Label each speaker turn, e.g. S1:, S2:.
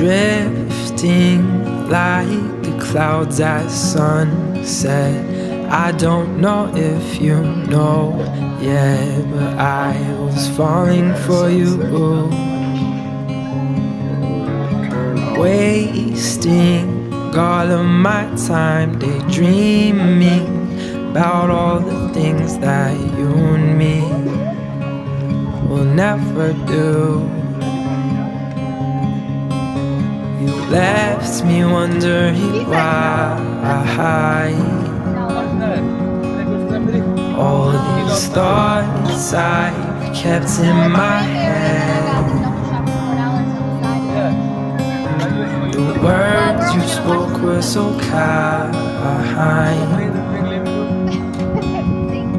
S1: drifting like the clouds at sunset. I don't know if you know yet, but I was falling for you. Wasting all of my time daydreaming about all the things that you and me will never do. You left me wondering why all these thoughts I've kept in my head. The words you spoke were so kind.